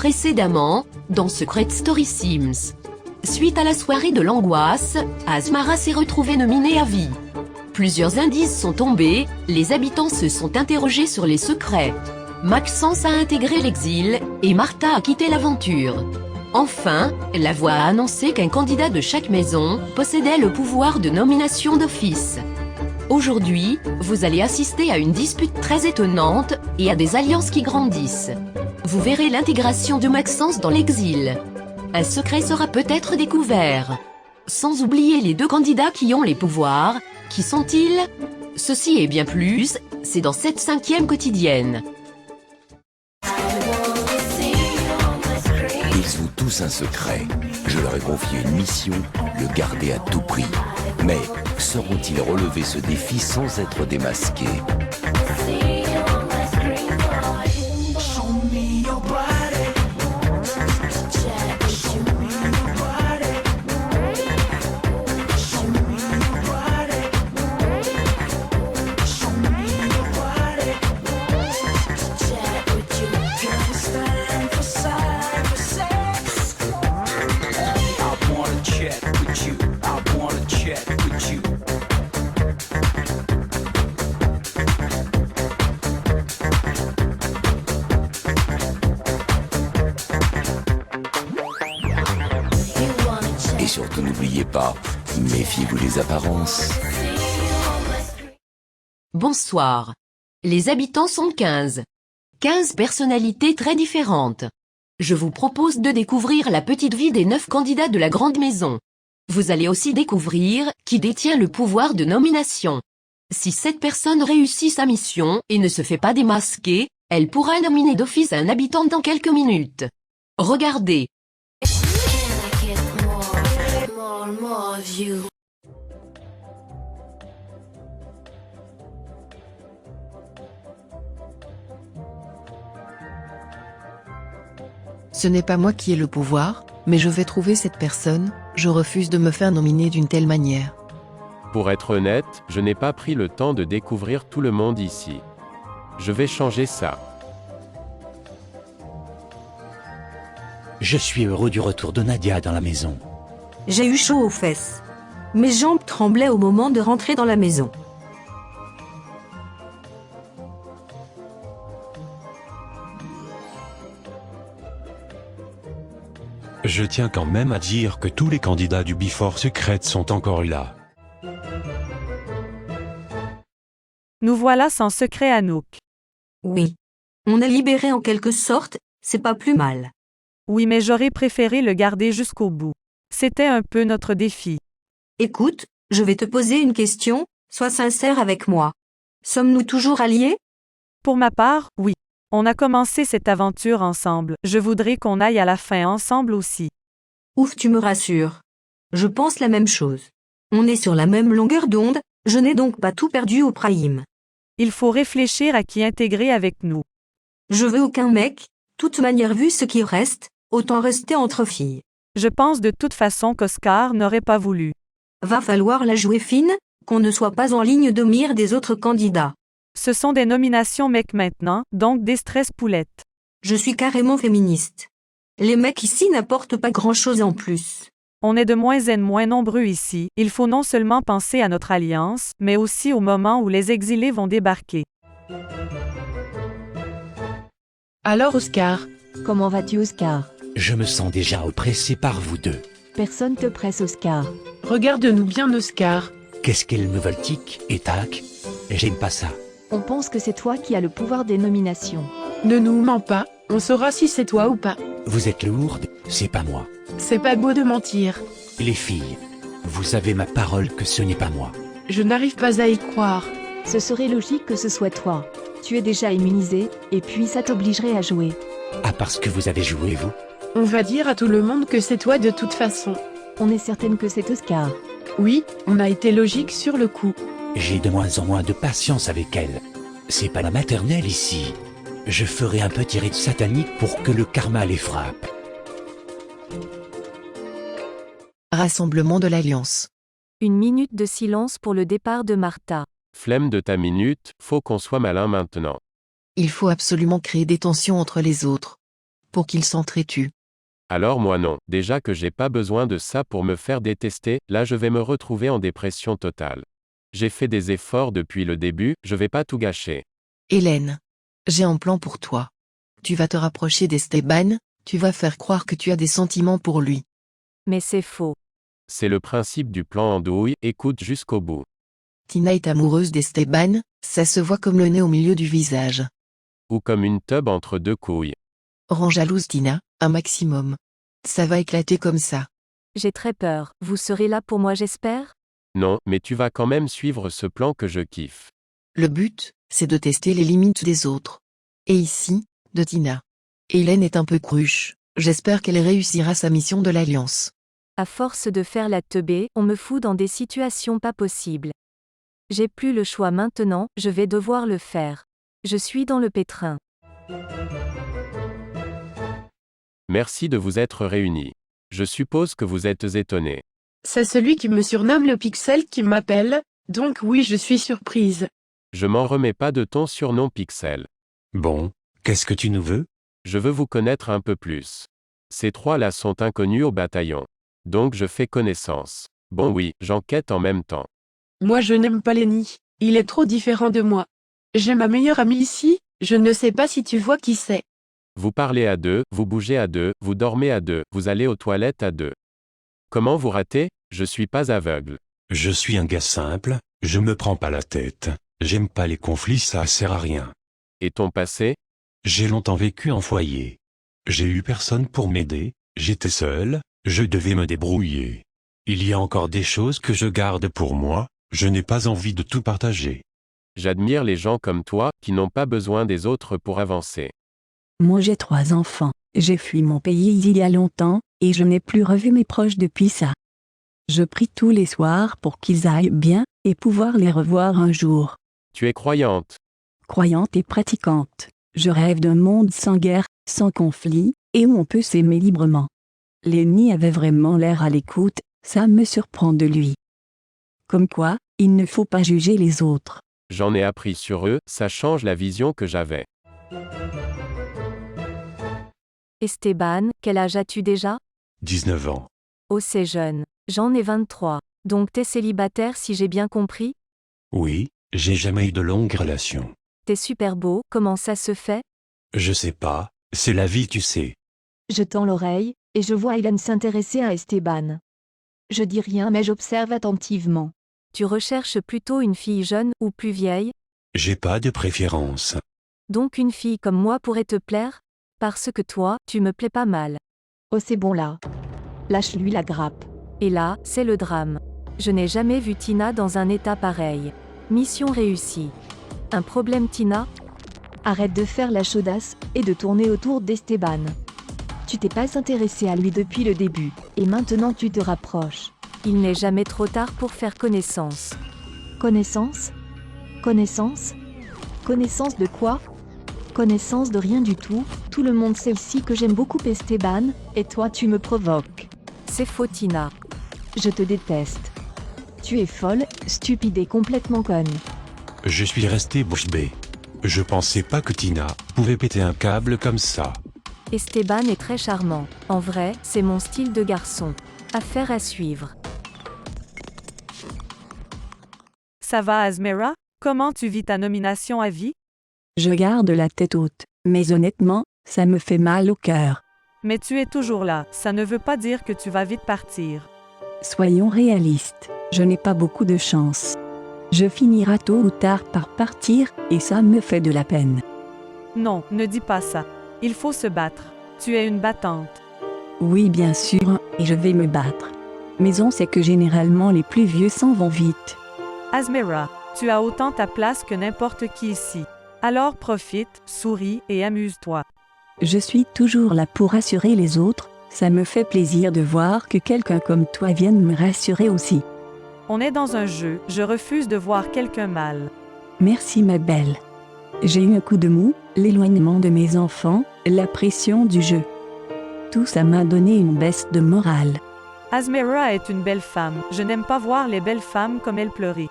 Précédemment, dans Secret Story Sims. Suite à la soirée de l'angoisse, Asmara s'est retrouvée nominée à vie. Plusieurs indices sont tombés, les habitants se sont interrogés sur les secrets. Maxence a intégré l'exil, et Martha a quitté l'aventure. Enfin, la voix a annoncé qu'un candidat de chaque maison possédait le pouvoir de nomination d'office. Aujourd'hui, vous allez assister à une dispute très étonnante, et à des alliances qui grandissent. Vous verrez l'intégration de Maxence dans l'exil. Un secret sera peut-être découvert. Sans oublier les deux candidats qui ont les pouvoirs. Qui sont-ils? Ceci et bien plus, c'est dans cette 5e quotidienne. Ils ont tous un secret. Je leur ai confié une mission, le garder à tout prix. Mais sauront-ils relever ce défi sans être démasqués? Et surtout n'oubliez pas, méfiez-vous des apparences. Bonsoir. Les habitants sont 15. 15 personnalités très différentes. Je vous propose de découvrir la petite vie des 9 candidats de la grande maison. Vous allez aussi découvrir qui détient le pouvoir de nomination. Si cette personne réussit sa mission et ne se fait pas démasquer, elle pourra nominer d'office un habitant dans quelques minutes. Regardez. Ce n'est pas moi qui ai le pouvoir, mais je vais trouver cette personne, je refuse de me faire nominer d'une telle manière. Pour être honnête, je n'ai pas pris le temps de découvrir tout le monde ici. Je vais changer ça. Je suis heureux du retour de Nadia dans la maison. J'ai eu chaud aux fesses. Mes jambes tremblaient au moment de rentrer dans la maison. Je tiens quand même à dire que tous les candidats du Before Secret sont encore là. Nous voilà sans secret Anouk. Oui. On est libéré en quelque sorte, c'est pas plus mal. Oui, mais j'aurais préféré le garder jusqu'au bout. C'était un peu notre défi. Écoute, je vais te poser une question, sois sincère avec moi. Sommes-nous toujours alliés? Pour ma part, oui. On a commencé cette aventure ensemble. Je voudrais qu'on aille à la fin ensemble aussi. Ouf, tu me rassures. Je pense la même chose. On est sur la même longueur d'onde, je n'ai donc pas tout perdu au prime. Il faut réfléchir à qui intégrer avec nous. Je veux aucun mec, toute manière vu ce qui reste, autant rester entre filles. Je pense de toute façon qu'Oscar n'aurait pas voulu. Va falloir la jouer fine, qu'on ne soit pas en ligne de mire des autres candidats. Ce sont des nominations mecs maintenant, donc des stress poulettes. Je suis carrément féministe. Les mecs ici n'apportent pas grand-chose en plus. On est de moins en moins nombreux ici, il faut non seulement penser à notre alliance, mais aussi au moment où les exilés vont débarquer. Alors Oscar, Comment vas-tu Oscar? Je me sens déjà oppressé par vous deux. Personne te presse Oscar. regarde-nous bien Oscar. Qu'est-ce qu'elles me veulent tic et tac? J'aime pas ça. On pense que c'est toi qui as le pouvoir des nominations. Ne nous mens pas, on saura si c'est toi ou pas. Vous êtes lourde, c'est pas moi. C'est pas beau de mentir. Les filles, vous avez ma parole que ce n'est pas moi. Je n'arrive pas à y croire. Ce serait logique que ce soit toi. Tu es déjà immunisé, et puis ça t'obligerait à jouer. Ah, parce que vous avez joué, vous? On va dire à tout le monde que c'est toi de toute façon. On est certaine que c'est Oscar. Oui, on a été logique sur le coup. J'ai de moins en moins de patience avec elle. C'est pas la maternelle ici. Je ferai un petit rite satanique pour que le karma les frappe. Rassemblement de l'Alliance. Une minute de silence pour le départ de Martha. Flemme de ta minute, faut qu'on soit malin maintenant. Il faut absolument créer des tensions entre les autres. pour qu'il s'entretue. Alors moi non, déjà que j'ai pas besoin de ça pour me faire détester, là je vais me retrouver en dépression totale. J'ai fait des efforts depuis le début, je vais pas tout gâcher. Hélène, j'ai un plan pour toi. Tu vas te rapprocher d'Esteban, tu vas faire croire que tu as des sentiments pour lui. Mais c'est faux. C'est le principe du plan andouille, écoute jusqu'au bout. Tina est amoureuse d'Esteban, ça se voit comme le nez au milieu du visage. Ou comme une teub entre deux couilles. Rends jalouse Tina, un maximum. Ça va éclater comme ça. J'ai très peur. Vous serez là pour moi, j'espère? Non, mais tu vas quand même suivre ce plan que je kiffe. Le but, c'est de tester les limites des autres. Et ici, de Tina. Hélène est un peu cruche, j'espère qu'elle réussira sa mission de l'Alliance. À force de faire la teubée, on me fout dans des situations pas possibles. J'ai plus le choix maintenant, je vais devoir le faire. Je suis dans le pétrin. Merci de vous être réunis. Je suppose que vous êtes étonnés. C'est celui qui me surnomme le Pixel qui m'appelle, donc oui, je suis surprise. Je m'en remets pas de ton surnom Pixel. Bon, qu'est-ce que tu nous veux? Je veux vous connaître un peu plus. Ces trois-là sont inconnus au bataillon. Donc je fais connaissance. Bon oui, j'enquête en même temps. Moi je n'aime pas Lenny, il est trop différent de moi. J'ai ma meilleure amie ici, je ne sais pas si tu vois qui c'est. Vous parlez à deux, vous bougez à deux, vous dormez à deux, vous allez aux toilettes à deux. Comment vous ratez? Je suis pas aveugle. Je suis un gars simple, je me prends pas la tête. J'aime pas les conflits, ça sert à rien. Et ton passé? J'ai longtemps vécu en foyer. J'ai eu personne pour m'aider, j'étais seul, je devais me débrouiller. Il y a encore des choses que je garde pour moi, je n'ai pas envie de tout partager. J'admire les gens comme toi, qui n'ont pas besoin des autres pour avancer. Moi j'ai 3 enfants, j'ai fui mon pays il y a longtemps, et je n'ai plus revu mes proches depuis ça. Je prie tous les soirs pour qu'ils aillent bien, et pouvoir les revoir un jour. Tu es croyante. Croyante et pratiquante, je rêve d'un monde sans guerre, sans conflit, et où on peut s'aimer librement. Lenny avait vraiment l'air à l'écoute, ça me surprend de lui. Comme quoi, il ne faut pas juger les autres. J'en ai appris sur eux, ça change la vision que j'avais. Esteban, quel âge as-tu déjà? 19 ans. Oh, c'est jeune. J'en ai 23. Donc t'es célibataire si j'ai bien compris? Oui, j'ai jamais eu de longue relation. T'es super beau, comment ça se fait? Je sais pas, c'est la vie tu sais. Je tends l'oreille, et je vois Hélène s'intéresser à Esteban. Je dis rien mais j'observe attentivement. Tu recherches plutôt une fille jeune ou plus vieille? J'ai pas de préférence. Donc une fille comme moi pourrait te plaire? Parce que toi, tu me plais pas mal. Oh c'est bon là. Lâche-lui la grappe. Et là, c'est le drame. Je n'ai jamais vu Tina dans un état pareil. Mission réussie. Un problème Tina? Arrête de faire la chaudasse, et de tourner autour d'Esteban. Tu t'es pas intéressé à lui depuis le début, et maintenant tu te rapproches. Il n'est jamais trop tard pour faire connaissance. Connaissance? Connaissance? Connaissance de quoi? Connaissance de rien du tout, tout le monde sait ici que j'aime beaucoup Esteban, et toi tu me provoques. C'est faux Tina. Je te déteste. Tu es folle, stupide et complètement conne. Je suis resté bouche bée. Je pensais pas que Tina pouvait péter un câble comme ça. Esteban est très charmant. En vrai, c'est mon style de garçon. Affaire à suivre. Ça va Azmera? Comment tu vis ta nomination à vie? Je garde la tête haute, mais honnêtement, ça me fait mal au cœur. Mais tu es toujours là, ça ne veut pas dire que tu vas vite partir. Soyons réalistes, je n'ai pas beaucoup de chance. Je finirai tôt ou tard par partir, et ça me fait de la peine. Non, ne dis pas ça. Il faut se battre. Tu es une battante. Oui bien sûr, et je vais me battre. Mais on sait que généralement les plus vieux s'en vont vite. Azmera, tu as autant ta place que n'importe qui ici. Alors profite, souris et amuse-toi. Je suis toujours là pour rassurer les autres, ça me fait plaisir de voir que quelqu'un comme toi vienne me rassurer aussi. On est dans un jeu, je refuse de voir quelqu'un mal. Merci ma belle. J'ai eu un coup de mou, l'éloignement de mes enfants, la pression du jeu. Tout ça m'a donné une baisse de morale. Azmera est une belle femme, je n'aime pas voir les belles femmes comme elle pleurer.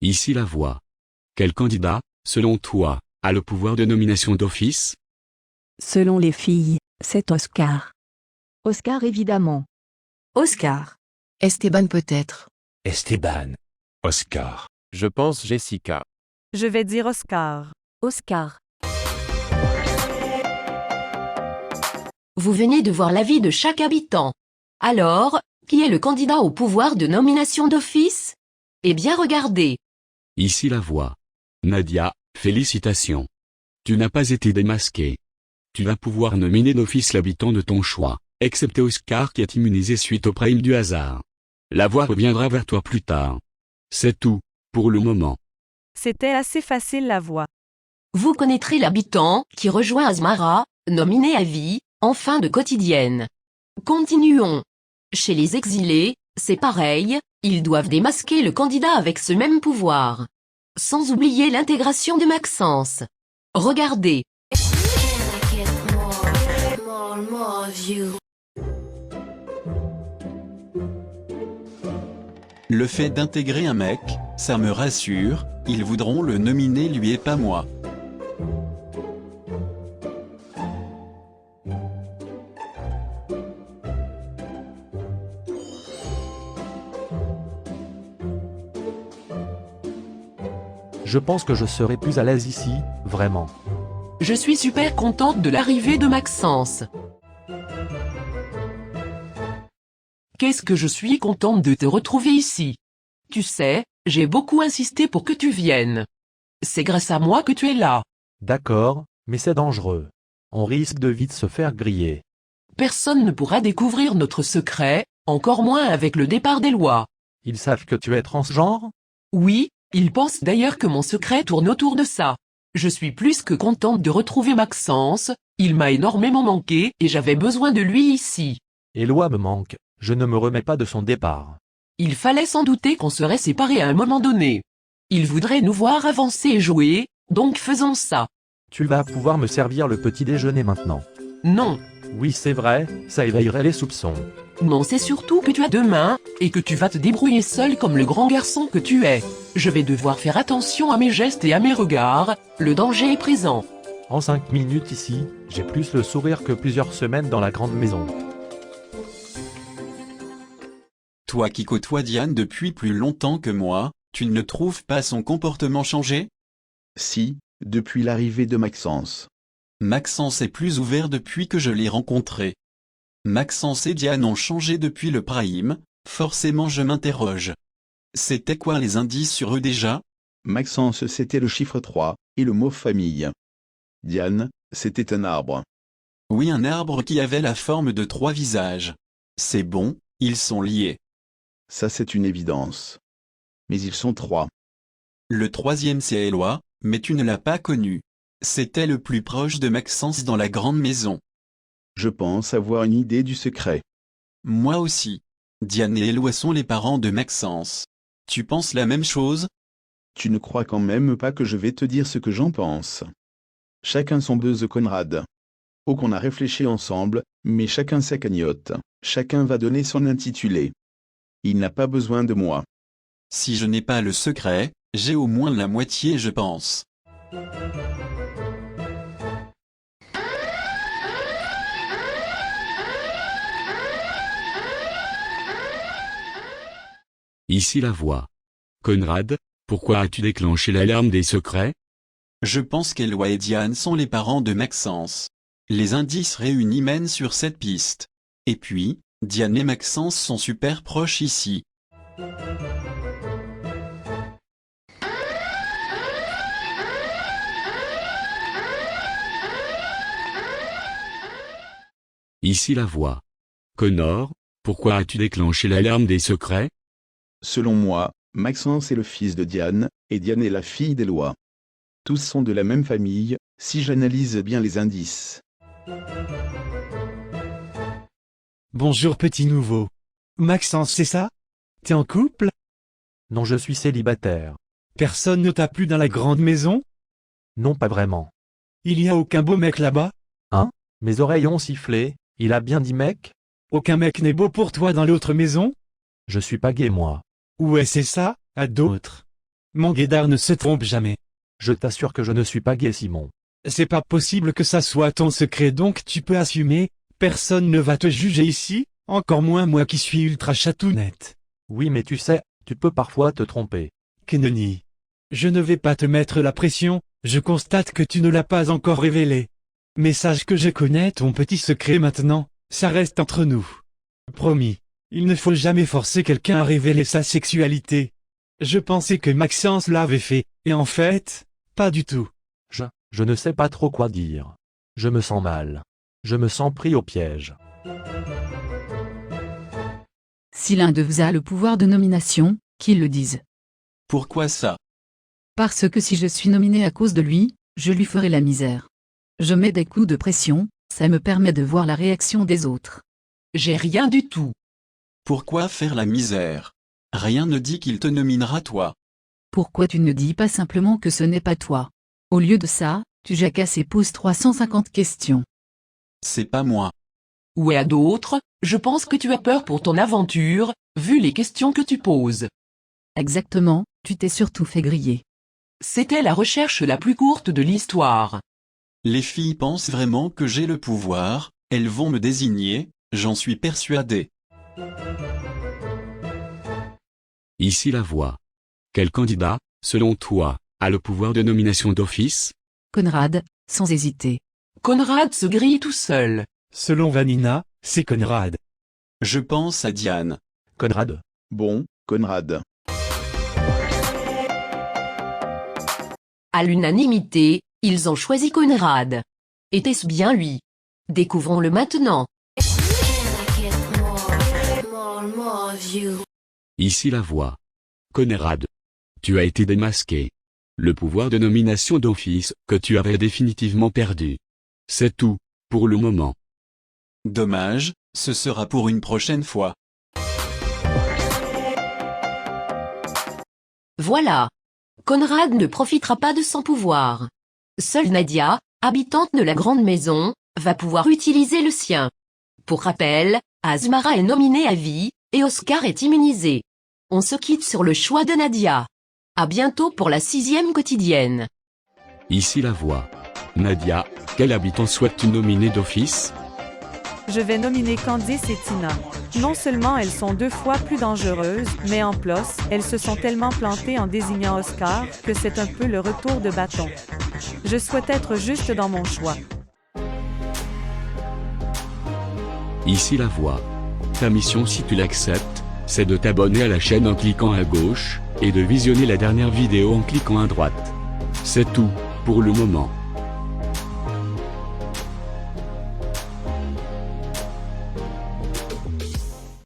Ici la voix. Quel candidat, selon toi, a le pouvoir de nomination d'office? Selon les filles, c'est Oscar. Oscar évidemment. Oscar. Esteban peut-être. Esteban. Oscar. Je pense Jessica. Je vais dire Oscar. Oscar. Vous venez de voir l'avis de chaque habitant. Alors, qui est le candidat au pouvoir de nomination d'office? Eh bien regardez. Ici la voix. Nadia, félicitations. Tu n'as pas été démasqué. Tu vas pouvoir nominer d'office l'habitant de ton choix, excepté Oscar qui est immunisé suite au prime du hasard. La voix reviendra vers toi plus tard. C'est tout, pour le moment. C'était assez facile la voix. Vous connaîtrez l'habitant qui rejoint Asmara, nominé à vie, en fin de quotidienne. Continuons. Chez les exilés, c'est pareil, ils doivent démasquer le candidat avec ce même pouvoir. Sans oublier l'intégration de Maxence. Regardez. Le fait d'intégrer un mec, ça me rassure, ils voudront le nominer lui et pas moi. Je pense que je serai plus à l'aise ici, vraiment. Je suis super contente de l'arrivée de Maxence. Qu'est-ce que je suis contente de te retrouver ici. Tu sais, j'ai beaucoup insisté pour que tu viennes. C'est grâce à moi que tu es là. D'accord, mais c'est dangereux. On risque de vite se faire griller. Personne ne pourra découvrir notre secret, encore moins avec le départ des lois. Ils savent que tu es transgenre? Oui, ils pensent d'ailleurs que mon secret tourne autour de ça. Je suis plus que contente de retrouver Maxence, il m'a énormément manqué et j'avais besoin de lui ici. Éloi me manque, je ne me remets pas de son départ. Il fallait s'en douter qu'on serait séparés à un moment donné. Il voudrait nous voir avancer et jouer, donc faisons ça. Tu vas pouvoir me servir le petit déjeuner maintenant. Non. Oui, c'est vrai, ça éveillerait les soupçons. Non, c'est surtout que tu as deux mains, et que tu vas te débrouiller seul comme le grand garçon que tu es. Je vais devoir faire attention à mes gestes et à mes regards, le danger est présent. En 5 minutes ici, j'ai plus le sourire que plusieurs semaines dans la grande maison. Toi qui côtoies Diane depuis plus longtemps que moi, tu ne trouves pas son comportement changé? Si, depuis l'arrivée de Maxence. Maxence est plus ouvert depuis que je l'ai rencontré. Maxence et Diane ont changé depuis le prime, forcément je m'interroge. C'était quoi les indices sur eux déjà? Maxence c'était le chiffre 3, et le mot famille. Diane, c'était un arbre. Oui, un arbre qui avait la forme de 3 visages. C'est bon, ils sont liés. Ça c'est une évidence. Mais ils sont 3. Le troisième c'est Éloi, mais tu ne l'as pas connu. C'était le plus proche de Maxence dans la grande maison. Je pense avoir une idée du secret. Moi aussi. Diane et Éloi sont les parents de Maxence. Tu penses la même chose? Tu ne crois quand même pas que je vais te dire ce que j'en pense. Chacun son buzz Conrad. Oh qu'on a réfléchi ensemble, mais chacun sa cagnotte. Chacun va donner son intitulé. Il n'a pas besoin de moi. Si je n'ai pas le secret, j'ai au moins la moitié je pense. Ici la voix. Conrad, pourquoi as-tu déclenché l'alarme des secrets? Je pense qu'Éloi et Diane sont les parents de Maxence. Les indices réunis mènent sur cette piste. Et puis, Diane et Maxence sont super proches ici. Ici la voix. Connor, pourquoi as-tu déclenché l'alarme des secrets? Selon moi, Maxence est le fils de Diane, et Diane est la fille d'Éloi. Tous sont de la même famille, si j'analyse bien les indices. Bonjour petit nouveau. Maxence, c'est ça? T'es en couple? Non, je suis célibataire. Personne ne t'a plu dans la grande maison? Non, pas vraiment. Il y a aucun beau mec là-bas? Hein? Mes oreilles ont sifflé, il a bien dit mec? Aucun mec n'est beau pour toi dans l'autre maison? Je suis pas gay moi. Ouais, c'est ça, à d'autres. Mon guédard ne se trompe jamais. Je t'assure que je ne suis pas gay, Simon. C'est pas possible que ça soit ton secret, donc tu peux assumer. Personne ne va te juger ici, encore moins moi qui suis ultra chatounette. Oui, mais tu sais, tu peux parfois te tromper. Kenoni. Je ne vais pas te mettre la pression, je constate que tu ne l'as pas encore révélé. Mais sache que je connais ton petit secret maintenant, ça reste entre nous. Promis. Il ne faut jamais forcer quelqu'un à révéler sa sexualité. Je pensais que Maxence l'avait fait, et en fait, pas du tout. Je ne sais pas trop quoi dire. Je me sens mal. Je me sens pris au piège. Si l'un de vous a le pouvoir de nomination, qu'il le dise. Pourquoi ça? Parce que si je suis nominé à cause de lui, je lui ferai la misère. Je mets des coups de pression, ça me permet de voir la réaction des autres. J'ai rien du tout. Pourquoi faire la misère? Rien ne dit qu'il te nominera toi. Pourquoi tu ne dis pas simplement que ce n'est pas toi? Au lieu de ça, tu jacasses et poses 350 questions. C'est pas moi. Ou à d'autres, je pense que tu as peur pour ton aventure, vu les questions que tu poses. Exactement, tu t'es surtout fait griller. C'était la recherche la plus courte de l'histoire. Les filles pensent vraiment que j'ai le pouvoir, elles vont me désigner, j'en suis persuadé. Ici la voix. Quel candidat, selon toi, a le pouvoir de nomination d'office? Conrad, sans hésiter. Conrad se grille tout seul. Selon Vanina, c'est Conrad. Je pense à Diane. Conrad. Bon, Conrad. À l'unanimité, ils ont choisi Conrad. Était-ce bien lui? Découvrons-le maintenant. Ici la voix. Conrad. Tu as été démasqué. Le pouvoir de nomination d'office que tu avais définitivement perdu. C'est tout, pour le moment. Dommage, ce sera pour une prochaine fois. Voilà. Conrad ne profitera pas de son pouvoir. Seule Nadia, habitante de la grande maison, va pouvoir utiliser le sien. Pour rappel, Asmara est nominée à vie, et Oscar est immunisé. On se quitte sur le choix de Nadia. À bientôt pour la 6e quotidienne. Ici la voix. Nadia, quel habitant souhaites-tu nominer d'office? Je vais nominer Candice et Tina. Non seulement elles sont 2 fois plus dangereuses, mais en plus, elles se sont tellement plantées en désignant Oscar que c'est un peu le retour de bâton. Je souhaite être juste dans mon choix. Ici la voix. Ta mission, si tu l'acceptes, c'est de t'abonner à la chaîne en cliquant à gauche, et de visionner la dernière vidéo en cliquant à droite. C'est tout, pour le moment.